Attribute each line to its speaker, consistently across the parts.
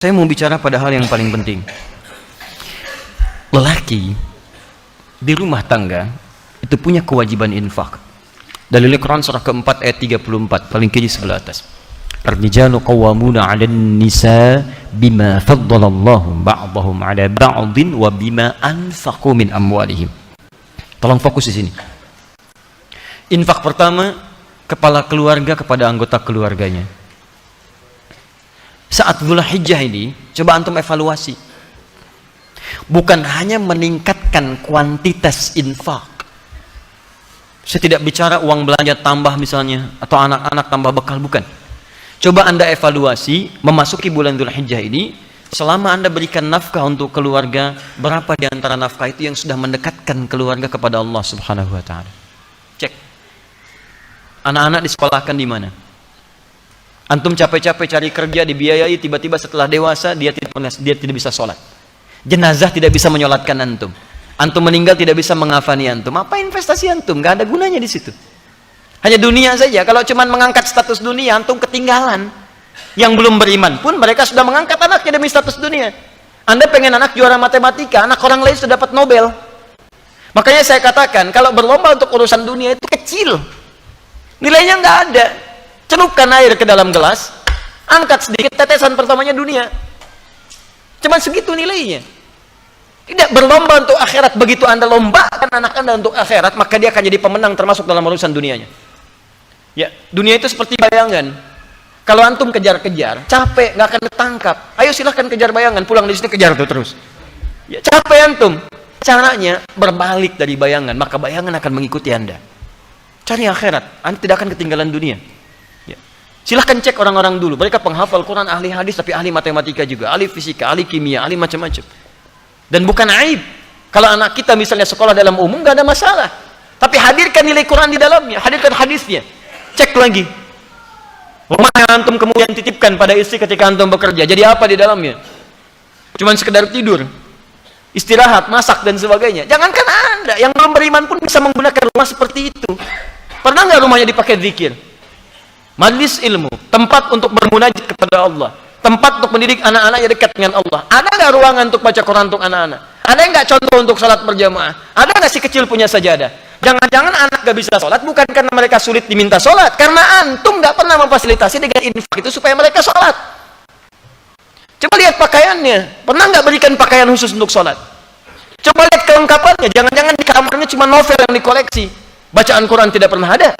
Speaker 1: Saya mau bicara pada hal yang paling penting. Lelaki di rumah tangga itu punya kewajiban infak. Dalil Quran surah keempat ayat 34, paling kiri sebelah atas. Ar-rijalu qawwamuna 'alan nisa bima faddalallahu ba'dahum 'ala ba'din wa bima anfaqu min amwalihim. Tolong fokus di sini. Infak pertama, kepala keluarga kepada anggota keluarganya. Saat Dzulhijjah ini, coba antum evaluasi. Bukan hanya meningkatkan kuantitas infak. Saya tidak bicara uang belanja tambah misalnya, atau anak-anak tambah bekal, bukan. Coba Anda evaluasi, memasuki bulan Dzulhijjah ini, selama Anda berikan nafkah untuk keluarga, berapa di antara nafkah itu yang sudah mendekatkan keluarga kepada Allah Subhanahu wa Ta'ala? Cek. Anak-anak disekolahkan di mana? Antum capek-capek cari kerja, dibiayai, tiba-tiba setelah dewasa dia tidak bisa sholat. Jenazah tidak bisa menyolatkan antum. Antum meninggal tidak bisa mengafani antum. Apa investasi antum? Gak ada gunanya di situ. Hanya dunia saja. Kalau cuma mengangkat status dunia, antum ketinggalan. Yang belum beriman pun mereka sudah mengangkat anaknya demi status dunia. Anda pengen anak juara matematika, anak orang lain sudah dapat Nobel. Makanya saya katakan, kalau berlomba untuk urusan dunia itu kecil. Nilainya nggak ada. Celupkan air ke dalam gelas, angkat sedikit, tetesan pertamanya dunia. Cuma segitu nilainya. Tidak berlomba untuk akhirat. Begitu Anda lombakan anak Anda untuk akhirat, maka dia akan jadi pemenang termasuk dalam urusan dunianya. Ya, dunia itu seperti bayangan. Kalau antum kejar-kejar, capek, nggak akan ketangkap. Ayo silahkan kejar bayangan, pulang di sini kejar tuh terus. Ya, capek antum. Caranya berbalik dari bayangan, maka bayangan akan mengikuti Anda. Cari akhirat, Anda tidak akan ketinggalan dunia. Silahkan cek orang-orang dulu, mereka penghafal Quran, ahli hadis, tapi ahli matematika juga, ahli fisika, ahli kimia, ahli macam-macam. Dan bukan aib kalau anak kita misalnya sekolah dalam umum, gak ada masalah, tapi hadirkan nilai Quran di dalamnya, hadirkan hadisnya. Cek lagi rumah yang antum kemudian titipkan pada istri ketika antum bekerja, jadi apa di dalamnya? Cuman sekedar tidur, istirahat, masak dan sebagainya. Jangankan Anda yang belum beriman pun bisa menggunakan rumah seperti itu. Pernah nggak rumahnya dipakai zikir? Majlis ilmu, tempat untuk bermunajat kepada Allah, tempat untuk mendidik anak-anak yang dekat dengan Allah. Ada nggak ruangan untuk baca Quran untuk anak-anak? Ada nggak contoh untuk sholat berjamaah? Ada nggak si kecil punya sajadah? Jangan-jangan anak nggak bisa sholat bukan karena mereka sulit diminta sholat, karena antum nggak pernah memfasilitasi dengan infak itu supaya mereka sholat. Coba lihat pakaiannya, pernah nggak berikan pakaian khusus untuk sholat? Coba lihat kelengkapannya, jangan-jangan di kamarnya cuma novel yang dikoleksi, bacaan Quran tidak pernah ada,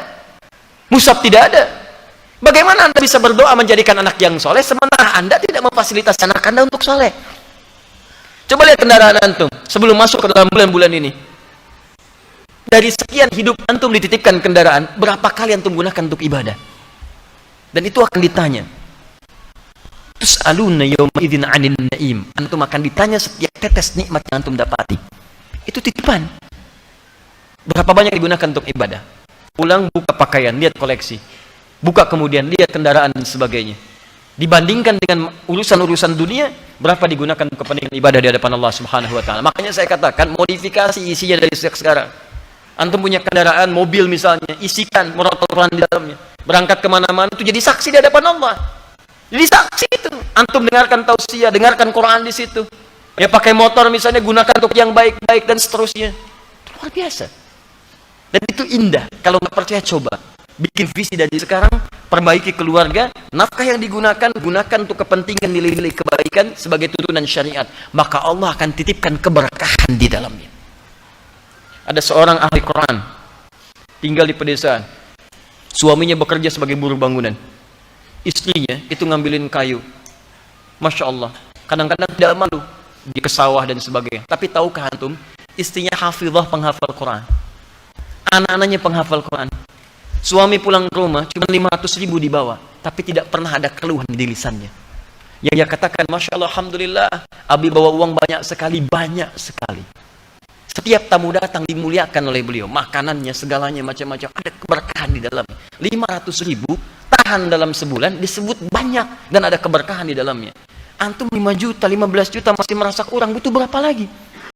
Speaker 1: mushaf tidak ada. Bagaimana Anda bisa berdoa menjadikan anak yang soleh sementara Anda tidak memfasilitasi anak Anda untuk soleh? Coba lihat kendaraan antum sebelum masuk ke dalam bulan-bulan ini. Dari sekian hidup antum dititipkan kendaraan, berapa kali antum gunakan untuk ibadah? Dan itu akan ditanya. Tus'aluna yawma idzin 'anil na'im. Antum akan ditanya setiap tetes nikmat yang antum dapati. Itu titipan. Berapa banyak digunakan untuk ibadah? Pulang buka pakaian, lihat koleksi. Buka kemudian lihat kendaraan dan sebagainya. Dibandingkan dengan urusan-urusan dunia, berapa digunakan untuk kepentingan ibadah di hadapan Allah Subhanahu wa Ta'ala. Makanya saya katakan modifikasi isinya dari sejak sekarang. Antum punya kendaraan, mobil misalnya, isikan murotal Quran di dalamnya. Berangkat kemana-mana itu jadi saksi di hadapan Allah. Jadi saksi itu. Antum dengarkan tausiah, dengarkan Quran di situ. Ya pakai motor misalnya, gunakan untuk yang baik-baik dan seterusnya. Itu luar biasa. Dan itu indah. Kalau nggak percaya coba. Bikin visi dari sekarang, perbaiki keluarga, nafkah yang digunakan, gunakan untuk kepentingan nilai-nilai kebaikan sebagai tuntunan syariat. Maka Allah akan titipkan keberkahan di dalamnya. Ada seorang ahli Quran, tinggal di pedesaan. Suaminya bekerja sebagai buruh bangunan. Istrinya itu ngambilin kayu. Masya Allah, kadang-kadang tidak malu di kesawah dan sebagainya. Tapi tahukah antum, istrinya hafizah penghafal Quran. Anak-anaknya penghafal Quran. Suami pulang ke rumah cuma 500.000 dibawa, tapi tidak pernah ada keluhan di lisannya. Yang dia katakan, Masya Allah, Alhamdulillah, Abi bawa uang banyak sekali. Setiap tamu datang dimuliakan oleh beliau, makanannya, segalanya, macam-macam, ada keberkahan di dalamnya. 500.000 tahan dalam sebulan, disebut banyak, dan ada keberkahan di dalamnya. Antum 5 juta, 15 juta masih merasa kurang, butuh berapa lagi?